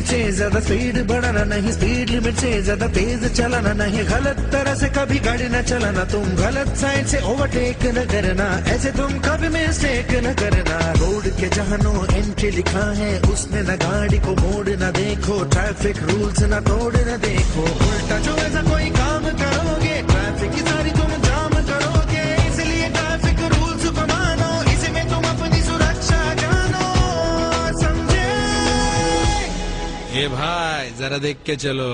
Limit से ज्यादा speed बढ़ाना नहीं, स्पीड लिमिट से ज्यादा तेज चलाना नहीं, गलत तरह से कभी गाड़ी न चलाना, तुम गलत साइड से ओवरटेक न करना, ऐसे तुम कभी मिस्टेक न करना। रोड के जहाँ नो एंट्री लिखा है उसमें न गाड़ी को मोड़ न देखो, ट्रैफिक रूल्स न तोड़ न देखो, उल्टा जो ऐसा कोई काम करोगे ट्रैफिक की सारी तुम जाम करोगे, इसलिए ट्रैफिक रूल्स को मानो, इसमें तुम अपनी सुरक्षा जानो, समझे? ए भाई जरा देख के चलो।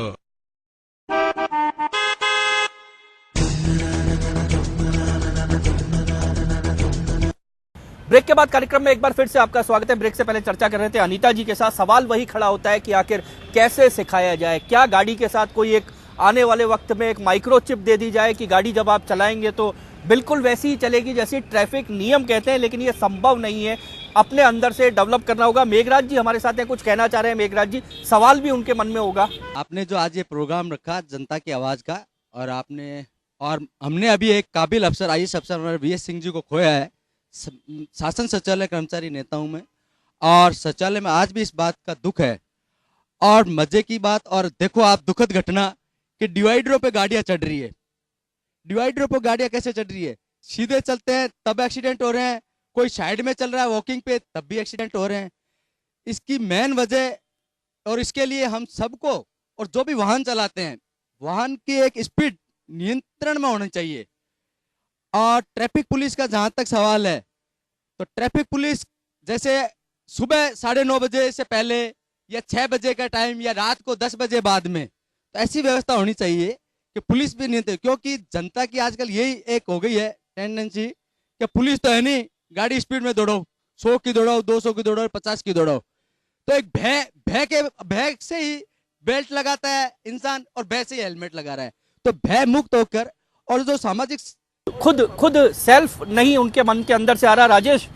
ब्रेक के बाद कार्यक्रम में एक बार फिर से आपका स्वागत है। ब्रेक से पहले चर्चा कर रहे थे अनीता जी के साथ। सवाल वही खड़ा होता है कि आखिर कैसे सिखाया जाए, क्या गाड़ी के साथ कोई एक आने वाले वक्त में एक माइक्रोचिप दे दी जाए कि गाड़ी जब आप चलाएंगे तो बिल्कुल वैसी ही चलेगी जैसी ट्रैफिक नियम कहते हैं, लेकिन ये संभव नहीं है, अपने अंदर से डेवलप करना होगा। मेघराज जी हमारे साथ हैं, कुछ कहना चाह रहे हैं। मेघराज जी, सवाल भी उनके मन में होगा। आपने जो आज ये प्रोग्राम रखा जनता की आवाज का, और हमने अभी एक काबिल अफसर, आईएएस अफसर वीएस सिंह जी को खोया है। शासन सचिवालय कर्मचारी नेता हूं मैं, और सचिवालय में आज भी इस बात का दुख है। और मजे की बात, और देखो आप दुखद घटना कि डिवाइडरों पे गाड़ियां चढ़ रही है। डिवाइडरों पर गाड़ियां कैसे चढ़ रही है? सीधे चलते हैं तब एक्सीडेंट हो रहे हैं, कोई साइड में चल रहा है वॉकिंग पे तब भी एक्सीडेंट हो रहे हैं। इसकी मेन वजह, और इसके लिए हम सबको, और जो भी वाहन चलाते हैं, वाहन की एक स्पीड नियंत्रण में होनी चाहिए। और ट्रैफिक पुलिस का जहां तक सवाल है, तो ट्रैफिक पुलिस जैसे सुबह 9:30 बजे से पहले, या 6 बजे का टाइम, या रात को 10 बजे बाद में, तो ऐसी व्यवस्था होनी चाहिए कि पुलिस भी नियंत्रित, क्योंकि जनता की आजकल यही एक हो गई है टेंडेंसी कि पुलिस तो है नहीं, गाड़ी स्पीड में दौड़ो, 100 की दौड़ाओ, 200 की दौड़ाओ, 50 की दौड़ाओ। तो एक भय से ही बेल्ट लगाता है इंसान, और भय से ही हेलमेट लगा रहा है। तो भय मुक्त होकर, और जो सामाजिक खुद सेल्फ नहीं उनके मन के अंदर से आ रहा। राजेश,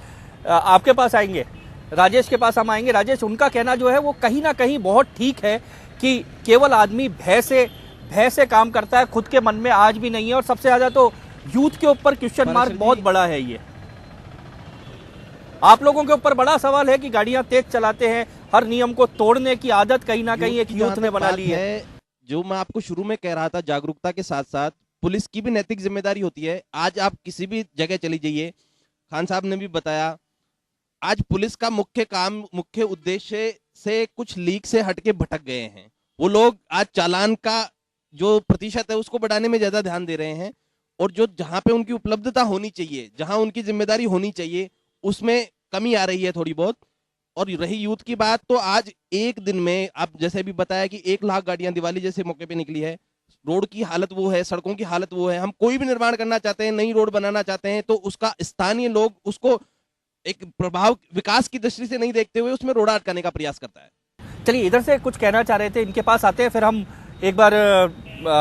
आपके पास आएंगे, राजेश के पास हम आएंगे। राजेश, उनका कहना जो है वो कहीं ना कहीं बहुत ठीक है कि केवल आदमी भय से काम करता है, खुद के मन में आज भी नहीं है। और सबसे ज्यादा तो यूथ के ऊपर क्वेश्चन मार्क बहुत बड़ा है। ये आप लोगों के ऊपर बड़ा सवाल है कि गाड़ियां तेज चलाते हैं, हर नियम को तोड़ने की आदत कहीं ना कहीं एक यूथ ने बना ली है। जो मैं आपको शुरू में कह रहा था, जागरूकता के साथ साथ पुलिस की भी नैतिक जिम्मेदारी होती है। आज आप किसी भी जगह चली जाइए, खान साहब ने भी बताया, आज पुलिस का मुख्य उद्देश्य से कुछ लीक से हटके भटक गए हैं। वो लोग आज चालान का जो प्रतिशत है उसको बढ़ाने में ज्यादा ध्यान दे रहे हैं, और जो जहां पे उनकी उपलब्धता होनी चाहिए, जहां उनकी जिम्मेदारी होनी चाहिए, उसमें कमी आ रही है थोड़ी बहुत। और रही यूथ की बात, तो आज एक दिन में आप जैसे भी बताया कि 1 लाख गाड़ियां दिवाली जैसे मौके पे निकली है। रोड की हालत वो है, सड़कों की हालत वो है। हम कोई भी निर्माण करना चाहते हैं, नई रोड बनाना चाहते हैं, तो उसका स्थानीय लोग उसको एक प्रभाव विकास की दृष्टि से नहीं देखते हुए उसमें रोड़ा अटकाने का प्रयास करता है। चलिए, इधर से कुछ कहना चाह रहे थे, इनके पास आते हैं, फिर हम एक बार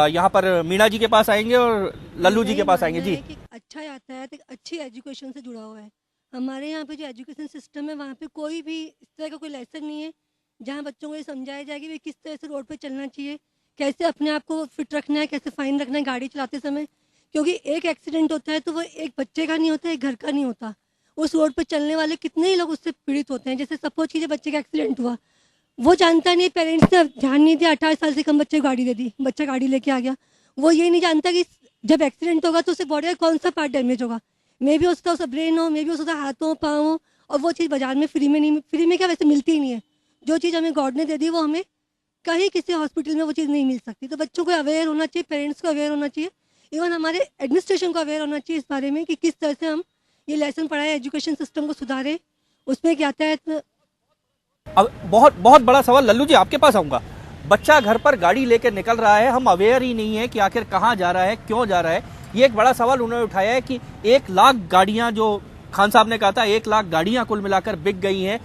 यहाँ पर मीना जी के पास आएंगे और लल्लू जी के पास आएंगे। जी, अच्छा यातायात एक अच्छी एजुकेशन से जुड़ा हुआ है। हमारे यहाँ पे जो एजुकेशन सिस्टम है, वहाँ पे कोई भी इस तरह का कोई लेसन नहीं है जहाँ बच्चों को ये समझाया जाए कि किस तरह से रोड पे चलना चाहिए, कैसे अपने आप को फिट रखना है, कैसे फाइन रखना है गाड़ी चलाते समय। क्योंकि एक एक्सीडेंट होता है तो वो एक बच्चे का नहीं होता, एक घर का नहीं होता। उस रोड पर चलने वाले कितने ही लोग उससे पीड़ित होते हैं। जैसे सपोज कीजिए बच्चे का एक्सीडेंट हुआ, वो जानता नहीं, पेरेंट्स ने ध्यान नहीं दिया, 18 साल से कम बच्चे को गाड़ी दे दी, बच्चा गाड़ी लेके आ गया। वो ये नहीं जानता कि जब एक्सीडेंट होगा तो उसे बॉडी का कौन सा पार्ट डैमेज होगा। मे भी उसका ब्रेन हो, मे भी उसका हाथ हो, पाँव हो, और वो चीज़ बाजार में फ्री में क्या वैसे मिलती ही नहीं है। जो चीज़ हमें गॉड ने दे दी वो हमें कहीं किसी हॉस्पिटल में वो चीज़ नहीं मिल सकती। तो बच्चों को अवेयर होना चाहिए, पेरेंट्स को अवेयर होना चाहिए, इवन हमारे एडमिनिस्ट्रेशन को अवेयर होना चाहिए इस बारे में कि किस तरह से हम ये लेसन पढ़ाए, एजुकेशन सिस्टम को सुधारें। उसमें क्या आता है। अब बहुत बड़ा सवाल, लल्लू जी आपके पास आऊंगा। बच्चा घर पर गाड़ी लेकर निकल रहा है, हम अवेयर ही नहीं है कि आखिर कहाँ जा रहा है, क्यों जा रहा है। ये एक बड़ा सवाल उन्होंने उठाया है कि 1 लाख गाड़ियां, जो खान साहब ने कहा था 1 लाख गाड़ियां कुल मिलाकर बिक गई हैं।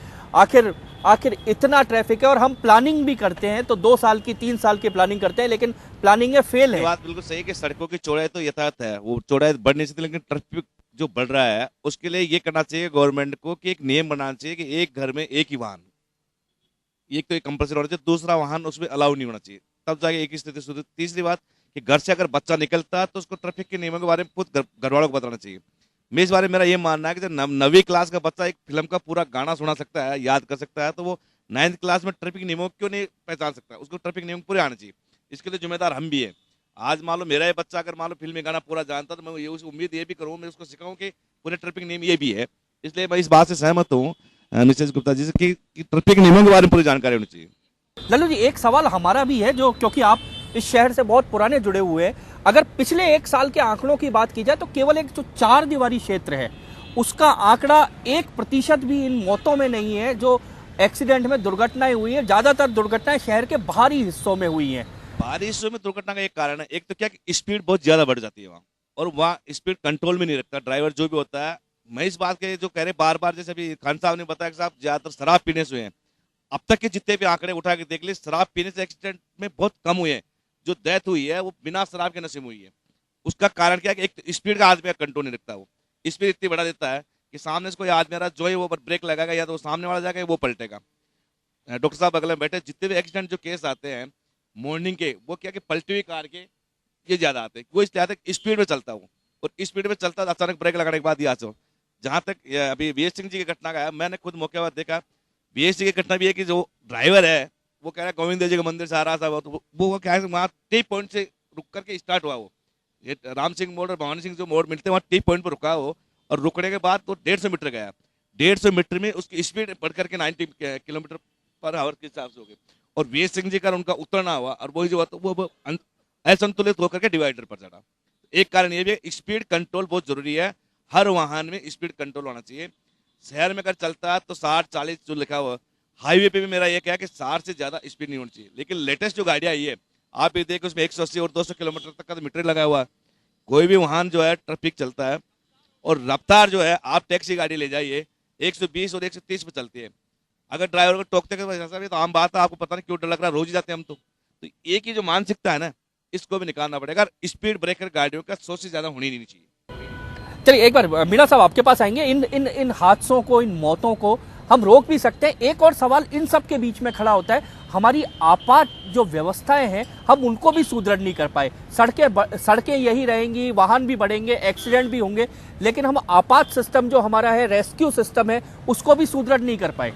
आखिर इतना ट्रैफिक है, और हम प्लानिंग भी करते हैं तो 2 साल की 3 साल की प्लानिंग करते हैं, लेकिन प्लानिंग फेल है। बात बिल्कुल सही है कि सड़कों की चौड़ाई तो यथार्थ है, वो चौड़ाई बढ़ नहीं सकती, लेकिन ट्रैफिक जो बढ़ रहा है उसके लिए ये करना चाहिए गवर्नमेंट को कि एक नियम बनाना चाहिए कि एक घर में एक ही वाहन, एक तो एक कंपल्सरी होना चाहिए, दूसरा वाहन उसमें अलाउ नहीं होना चाहिए, तब जाके एक ही स्थिति सुधर। तीसरी बात कि घर से अगर बच्चा निकलता है तो उसको ट्रैफिक के नियमों के बारे में खुद घर वालों को बताना चाहिए। मैं इस बारे में मेरा ये मानना है कि जब 9वीं क्लास का बच्चा एक फिल्म का पूरा गाना सुना सकता है, याद कर सकता है, तो वो 9th क्लास में ट्रैफिक नियमों क्यों नहीं पहचान सकता? उसको ट्रैफिक नियम पूरे आने चाहिए। इसके लिए जिम्मेदार हम भी हैं। आज मान लो मेरा ये बच्चा अगर मान लो फिल्मी गाना पूरा जानता, तो मैं ये उस उम्मीद ये भी करूँ, मैं उसको सिखाऊं कि पूरे ट्रैफिक नियम ये भी है। इसलिए मैं इस बात से सहमत हूँ मिसेज गुप्ता जी से कि ट्रैफिक नियमों के बारे में पूरी जानकारी होनी चाहिए। लल्लू जी, एक सवाल हमारा भी है, जो क्योंकि आप इस शहर से बहुत पुराने जुड़े हुए हैं, अगर पिछले एक साल के आंकड़ों की बात की जाए तो केवल एक जो 4 दीवारी क्षेत्र है उसका आंकड़ा 1% भी इन मौतों में नहीं है जो एक्सीडेंट में दुर्घटनाएं हुई है। ज्यादातर दुर्घटनाएं शहर के बाहरी हिस्सों में हुई हैं। बाहरी हिस्सों में दुर्घटना का एक कारण है, एक तो क्या कि स्पीड बहुत ज्यादा बढ़ जाती है वहाँ, और वहाँ स्पीड कंट्रोल में नहीं रखता ड्राइवर जो भी होता है। मैं इस बात के जो कह रहे बार बार, जैसे अभी खान साहब ने बताया कि साहब ज्यादातर शराब पीने से हुए हैं। अब तक के जितने भी आंकड़े उठा के देख ले, शराब पीने से एक्सीडेंट में बहुत कम हुए हैं। जो डेथ हुई है वो बिना शराब के नशे में हुई है। उसका कारण क्या है कि एक स्पीड का आदमी कंट्रोल नहीं रखता, वो स्पीड इतनी बढ़ा देता है कि सामने से कोई आदमी आ रहा है, जो है वो ब्रेक लगाएगा या तो सामने वाला जाएगा वो पलटेगा। डॉक्टर साहब अगले में बैठे, जितने भी एक्सीडेंट जो केस आते हैं मॉर्निंग के, वो क्या कि पलटी हुई कार के ये ज्यादा आते हैं। वो इसलिए आते हैं स्पीड में चलता हूँ, और स्पीड में चलता अचानक ब्रेक लगाने के बाद ही आते हो। जहां तक अभी वीएस सिंह जी की घटना का है, मैंने खुद मौके पर देखा। वीएस सिंह की घटना भी है कि जो ड्राइवर है वो कह रहा है गोविंद जी के मंदिर से आ रहा था, तो वो क्या है वहाँ टी पॉइंट से रुक करके स्टार्ट हुआ। वो ये राम सिंह मोड़ और भवानी सिंह जो मोड़ मिलते हैं वहाँ टी पॉइंट पर रुका वो, और रुकने के बाद तो 150 मीटर गया। 150 मीटर में उसकी स्पीड बढ़ करके 90 किलोमीटर पर आवर के हिसाब से हो गई, और वीएस सिंह जी का उनका उतरना हुआ, और वही जो हुआ तो वो असंतुलित होकर के डिवाइडर पर चढ़ा। एक कारण ये भी है, स्पीड कंट्रोल बहुत जरूरी है। हर वाहन में स्पीड कंट्रोल होना चाहिए। शहर में अगर चलता है तो 60-40 जो लिखा हुआ, हाईवे पे भी मेरा ये क्या है कि 60 से ज्यादा स्पीड नहीं होनी चाहिए। लेकिन लेटेस्ट जो गाड़ियां आई है, आप ये देखो उसमें 180 और 200 किलोमीटर तक का तो मीटर लगा हुआ है। कोई भी वाहन जो है ट्रैफिक चलता है, और रफ्तार जो है आप टैक्सी गाड़ी ले जाइए 120 और 130 पे चलती है। अगर ड्राइवर को टोकते हैं तो आम बात है, आपको पता नहीं क्यों डर लग रहा है, रोज ही जाते हैं हम तो एक ही जो मानसिकता है ना, इसको भी निकालना पड़ेगा। स्पीड ब्रेकर गाड़ियों का 100 से ज्यादा होनी नहीं चाहिए। चलिए एक बार मीणा साहब आपके पास आएंगे। इन हादसों को, इन मौतों को हम रोक भी सकते हैं। एक और सवाल इन सब के बीच में खड़ा होता है, हमारी आपात जो व्यवस्थाएं हैं हम उनको भी सुदृढ़ नहीं कर पाए। सड़कें यही रहेंगी, वाहन भी बढ़ेंगे, एक्सीडेंट भी होंगे, लेकिन हम आपात सिस्टम जो हमारा है, रेस्क्यू सिस्टम है, उसको भी सुदृढ़ नहीं कर पाए।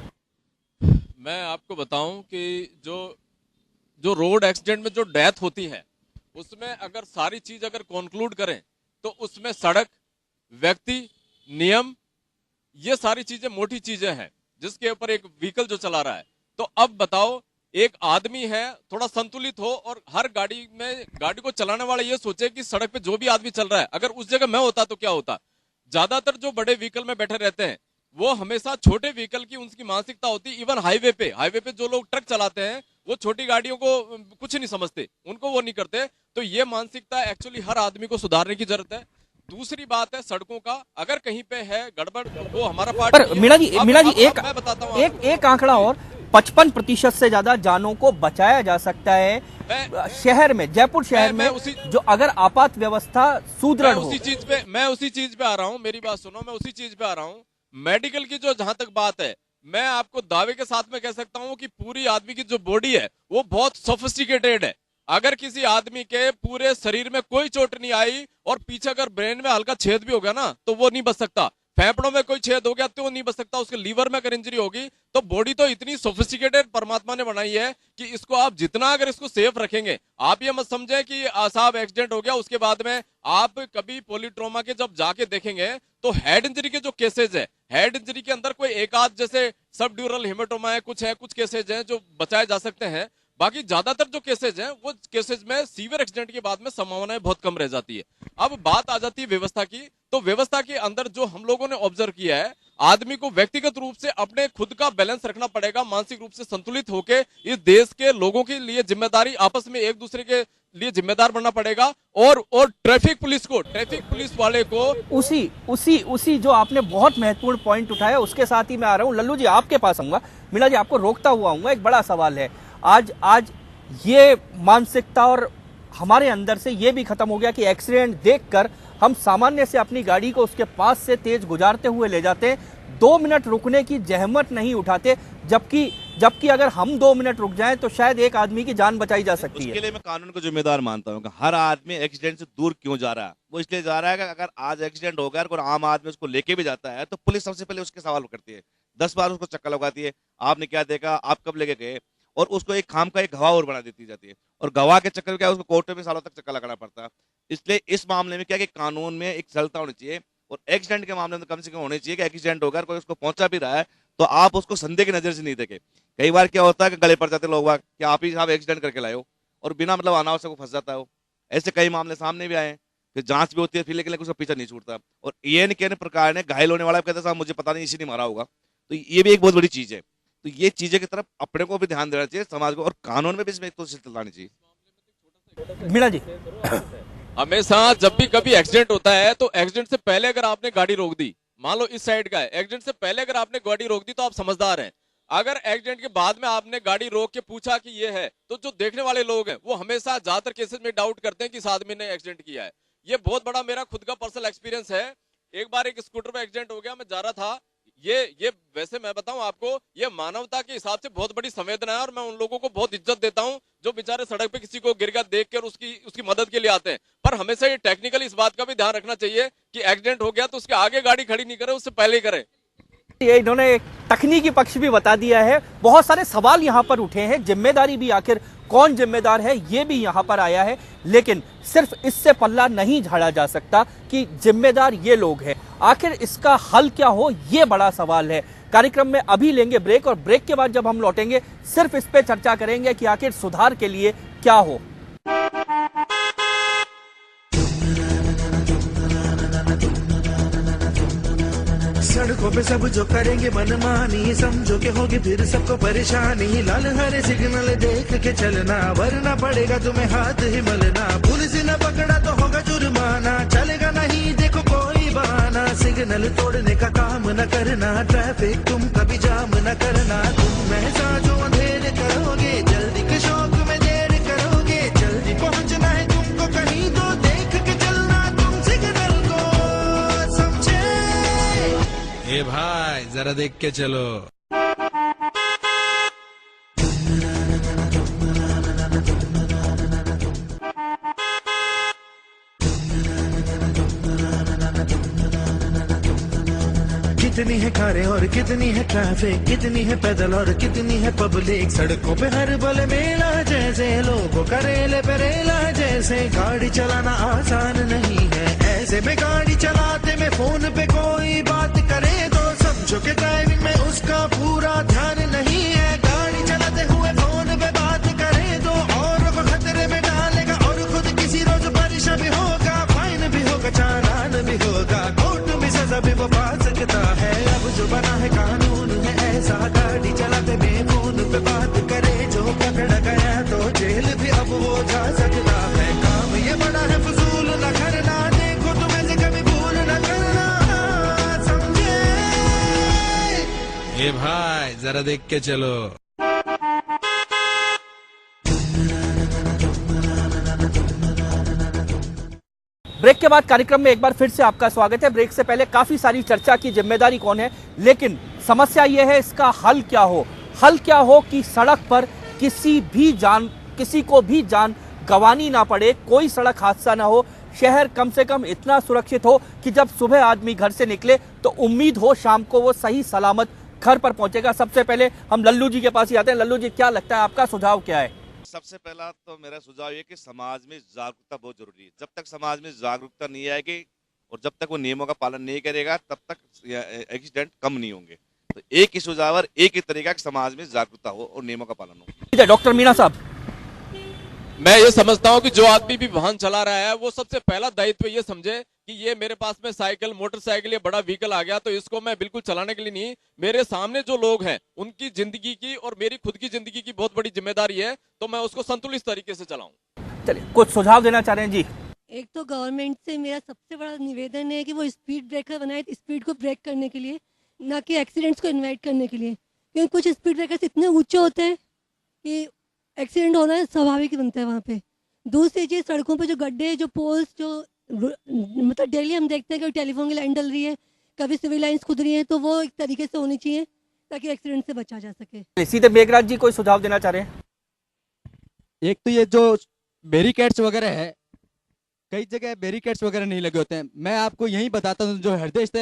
मैं आपको बताऊं कि जो रोड एक्सीडेंट में जो डेथ होती है, उसमें अगर सारी चीज अगर कंक्लूड करें तो उसमें सड़क, व्यक्ति, नियम, ये सारी चीजें मोटी चीजें हैं जिसके ऊपर एक व्हीकल जो चला रहा है। तो अब बताओ, एक आदमी है थोड़ा संतुलित हो, और हर गाड़ी को चलाने वाला ये सोचे कि सड़क पे जो भी आदमी चल रहा है, अगर उस जगह मैं होता तो क्या होता। ज्यादातर जो बड़े व्हीकल में बैठे रहते हैं वो हमेशा छोटे व्हीकल की उनकी मानसिकता होती है। इवन हाईवे पे जो लोग ट्रक चलाते हैं वो छोटी गाड़ियों को कुछ नहीं समझते, उनको वो नहीं करते। तो ये मानसिकता एक्चुअली हर आदमी को सुधारने की जरूरत है। दूसरी बात है सड़कों का, अगर कहीं पे है गड़बड़ तो वो हमारा पार्ट। पर मीणा जी मैं बताता हूँ एक आंकड़ा और, 55% से ज्यादा जानों को बचाया जा सकता है शहर में, जयपुर शहर में, जो अगर आपात व्यवस्था सुदृढ़ हो। मैं उसी चीज पे आ रहा हूँ, मेरी बात सुनो, मैं उसी चीज पे आ रहा हूँ। मेडिकल की जो जहां तक बात है, मैं आपको दावे के साथ में कह सकता हूं कि पूरी आदमी की जो बॉडी है वो बहुत सोफिस्टिकेटेड है। अगर किसी आदमी के पूरे शरीर में कोई चोट नहीं आई और पीछे अगर ब्रेन में हल्का छेद भी हो गया ना तो वो नहीं बच सकता, फेफड़ों में कोई छेद हो गया तो वो नहीं बच सकता, उसके लीवर में अगर इंजरी होगी तो बॉडी तो इतनी सोफिस्टिकेटेड परमात्मा ने बनाई है कि इसको आप जितना अगर इसको सेफ रखेंगे, आप ये मत समझे कि साहब एक्सीडेंट हो गया उसके बाद में आप कभी पॉलीट्रोमा के जब जाके देखेंगे तो हेड इंजरी के जो केसेज है, हेड इंजरी के अंदर कोई एक आध जैसे सब ड्यूरल हेमेटोमा है, कुछ केसेज हैं जो बचाए जा सकते हैं। बाकी ज्यादातर जो केसेज हैं वो केसेज में सीवियर एक्सीडेंट के बाद में संभावनाएं बहुत कम रह जाती है। अब बात आ जाती है व्यवस्था की, तो व्यवस्था के अंदर जो हम लोगों ने ऑब्जर्व किया है, आदमी को व्यक्तिगत रूप से अपने खुद का बैलेंस रखना पड़ेगा, मानसिक रूप से संतुलित होकर इस देश के लोगों के लिए जिम्मेदारी, आपस में एक दूसरे के लिए जिम्मेदार बनना पड़ेगा। और ट्रैफिक पुलिस वाले को उसी जो आपने बहुत महत्वपूर्ण पॉइंट उठाया, उसके साथ ही मैं आ रहा हूं। लल्लू जी आपके पास आऊंगा, मीणा जी आपको रोकता हुआ आऊंगा। एक बड़ा सवाल है, आज ये मानसिकता और हमारे अंदर से ये भी खत्म हो गया कि एक्सीडेंट देखकर हम सामान्य से अपनी गाड़ी को उसके पास से तेज गुजारते हुए ले जाते हैं, 2 मिनट रुकने की जहमत नहीं उठाते, जबकि अगर हम 2 मिनट रुक जाएं तो शायद एक आदमी की जान बचाई जा सकती है। उसके लिए मैं कानून को जिम्मेदार मानता हूँ कि हर आदमी एक्सीडेंट से दूर क्यों जा रहा है। वो इसलिए जा रहा है कि अगर आज एक्सीडेंट हो गया और आम आदमी उसको लेके भी जाता है तो पुलिस सबसे पहले उसके सवाल करती है, 10 बार उसको चक्कर लगाती है, आपने क्या देखा, आप कब लेके गए, और उसको एक खाम का एक गवाह और बना देती जाती है, और गवाह के चक्कर में क्या है, उसको कोर्ट में सालों तक चक्कर लगाना पड़ता है। इसलिए इस मामले में क्या है कि कानून में एक सरलता होनी चाहिए, और एक्सीडेंट के मामले में कम से कम होनी चाहिए कि एक्सीडेंट होकर कोई उसको पहुंचा भी रहा है तो आप उसको संदेह की नजर से नहीं देखे। कई बार क्या होता है कि गले पड़ जाते लोग कि आप ही साहब एक्सीडेंट करके लाए हो, और बिना मतलब अनावश्यक फंस जाता है वो। ऐसे कई मामले सामने भी आए हैं, फिर जांच भी होती है, फिर लेकिन उसका पीछा नहीं छूटता, और ये नहीं कहने प्रकार ने घायल होने वाला कहता साहब मुझे पता नहीं, इसी ने मारा होगा। तो ये भी एक बहुत बड़ी चीज है। तो ये चीजें की तरफ अपने को भी ध्यान देना चाहिए, समाज को, और कानून में भी इसमें तो लानी चाहिए। मीणा जी, हमेशा जब भी कभी एक्सीडेंट होता है तो एक्सीडेंट से पहले अगर आपने गाड़ी रोक दी, मान लो इस साइड का है, एक्सीडेंट से पहले अगर आपने गाड़ी रोक दी तो आप समझदार हैं। अगर एक्सीडेंट के बाद में आपने गाड़ी रोक के पूछा कि ये है, तो जो देखने वाले लोग हैं वो हमेशा ज्यादातर केसेस में डाउट करते हैं कि इस आदमी ने एक्सीडेंट किया है। ये बहुत बड़ा मेरा खुद का पर्सनल एक्सपीरियंस है। एक बार एक स्कूटर पे एक्सीडेंट हो गया, मैं जा रहा था, ये वैसे मैं बताऊं आपको, ये मानवता के हिसाब से बहुत बड़ी संवेदना है, और मैं उन लोगों को बहुत इज्जत देता हूं जो बेचारे सड़क पे किसी को गिर गया देख कर उसकी मदद के लिए आते हैं। पर हमेशा ये टेक्निकली इस बात का भी ध्यान रखना चाहिए कि एक्सीडेंट हो गया तो उसके आगे गाड़ी खड़ी नहीं करे, उससे पहले ही करे। ये इन्होंने एक तकनीकी पक्ष भी बता दिया है। बहुत सारे सवाल यहाँ पर उठे हैं, जिम्मेदारी भी आखिर कौन जिम्मेदार है ये भी यहाँ पर आया है, लेकिन सिर्फ इससे पल्ला नहीं झाड़ा जा सकता कि जिम्मेदार ये लोग हैं। आखिर इसका हल क्या हो, ये बड़ा सवाल है। कार्यक्रम में अभी लेंगे ब्रेक, और ब्रेक के बाद जब हम लौटेंगे सिर्फ इस पे चर्चा करेंगे कि आखिर सुधार के लिए क्या हो। सड़कों पे सब जो करेंगे मनमानी, समझो के होगी फिर सबको परेशानी। लाल हरे सिग्नल देख के चलना, वरना पड़ेगा तुम्हें हाथ ही मलना। पुलिस न पकड़ा तो होगा जुर्माना, चलेगा नहीं देखो कोई बहाना। सिग्नल तोड़ने का काम न करना, ट्रैफिक तुम कभी जाम न करना। तुम ऐसा जो अंधेरे करोगे, जल्दी के शौक में देर करोगे। जल्दी पहुंचना है तुमको कहीं तो देख के चलना तुम सिग्नल को, समझे? ए भाई जरा देख के चलो। कितनी है कारें और कितनी है ट्रैफिक, कितनी है पैदल और कितनी है पब्लिक। सड़कों पे हर बल मेला जैसे, लोगों का रेल पे रेला जैसे। गाड़ी चलाना आसान नहीं है, ऐसे में गाड़ी चलाते में फोन पे कोई बात करे तो समझो कि ड्राइविंग में उसका पूरा ध्यान नहीं है। गाड़ी चलाते हुए फोन पे बात करे तो और को खतरे में डालेगा, और खुद किसी रोज परेशान भी होगा, फाइन भी होगा, चालान भी होगा, कोर्ट में सजा भी वो पा सकता है। अब जो बना है कानून है ऐसा, गाड़ी चलाते में फोन पे बात करे जो पकड़ा गया तो जेल भी अब वो जा सकता है। काम ये बड़ा है फजूल न करना, देखो तुम ऐसे कभी भूल न करना, समझे? ए भाई जरा देख के चलो। ब्रेक के बाद कार्यक्रम में एक बार फिर से आपका स्वागत है। ब्रेक से पहले काफी सारी चर्चा की जिम्मेदारी कौन है, लेकिन समस्या यह है इसका हल क्या हो। हल क्या हो कि सड़क पर किसी को भी जान गंवानी ना पड़े, कोई सड़क हादसा ना हो, शहर कम से कम इतना सुरक्षित हो कि जब सुबह आदमी घर से निकले तो उम्मीद हो शाम को वो सही सलामत घर पर पहुंचेगा। सबसे पहले हम लल्लू जी के पास ही आते हैं। लल्लू जी, क्या लगता है, आपका सुझाव क्या है? सबसे पहला तो मेरा सुझाव ये कि समाज में जागरूकता बहुत जरूरी है। जब तक समाज में जागरूकता नहीं आएगी और जब तक वो नियमों का पालन नहीं करेगा तब तक एक्सीडेंट कम नहीं होंगे। तो एक ही सुझाव और एक ही तरीका कि समाज में जागरूकता हो और नियमों का पालन हो। डॉक्टर मीणा साहब, मैं ये समझता हूं कि जो आदमी भी वाहन चला रहा है वो सबसे पहला दायित्व ये समझे कि ये मेरे पास में साइकिल, मोटरसाइकिल, ये बड़ा व्हीकल आ गया तो इसको मैं बिल्कुल चलाने के लिए नहीं, मेरे सामने जो लोग हैं उनकी जिंदगी की और मेरी खुद की जिंदगी की बहुत बड़ी जिम्मेदारी है, तो मैं उसको संतुलित तरीके से चलाऊं। चलिए, कुछ सुझाव देना चाह रहे हैं जी? एक तो गवर्नमेंट से मेरा सबसे बड़ा निवेदन है कि वो स्पीड ब्रेकर बनाए, स्पीड को ब्रेक करने के लिए, ना कि एक्सीडेंट्स को इन्वाइट करने के लिए। क्योंकि कुछ स्पीड ब्रेकर्स इतने ऊंचे होते हैं कि एक्सीडेंट होना स्वाभाविक बनता है वहाँ पे। दूसरी चीज़, सड़कों पे जो गड्ढे, जो पोल्स, जो मतलब डेली हम देखते हैं कि टेलीफोन की लाइन डल रही है, कभी सिविल लाइंस खुद रही है, तो वो एक तरीके से होनी चाहिए ताकि एक्सीडेंट से बचा जा सके। सीधे मेघराज जी कोई सुझाव देना चाह रहे हैं? एक तो ये जो बैरिकेड्स वगैरह है, कई जगह बैरिकेड्स वगैरह नहीं लगे होते हैं। मैं आपको यही बताता हूँ, जो हृदय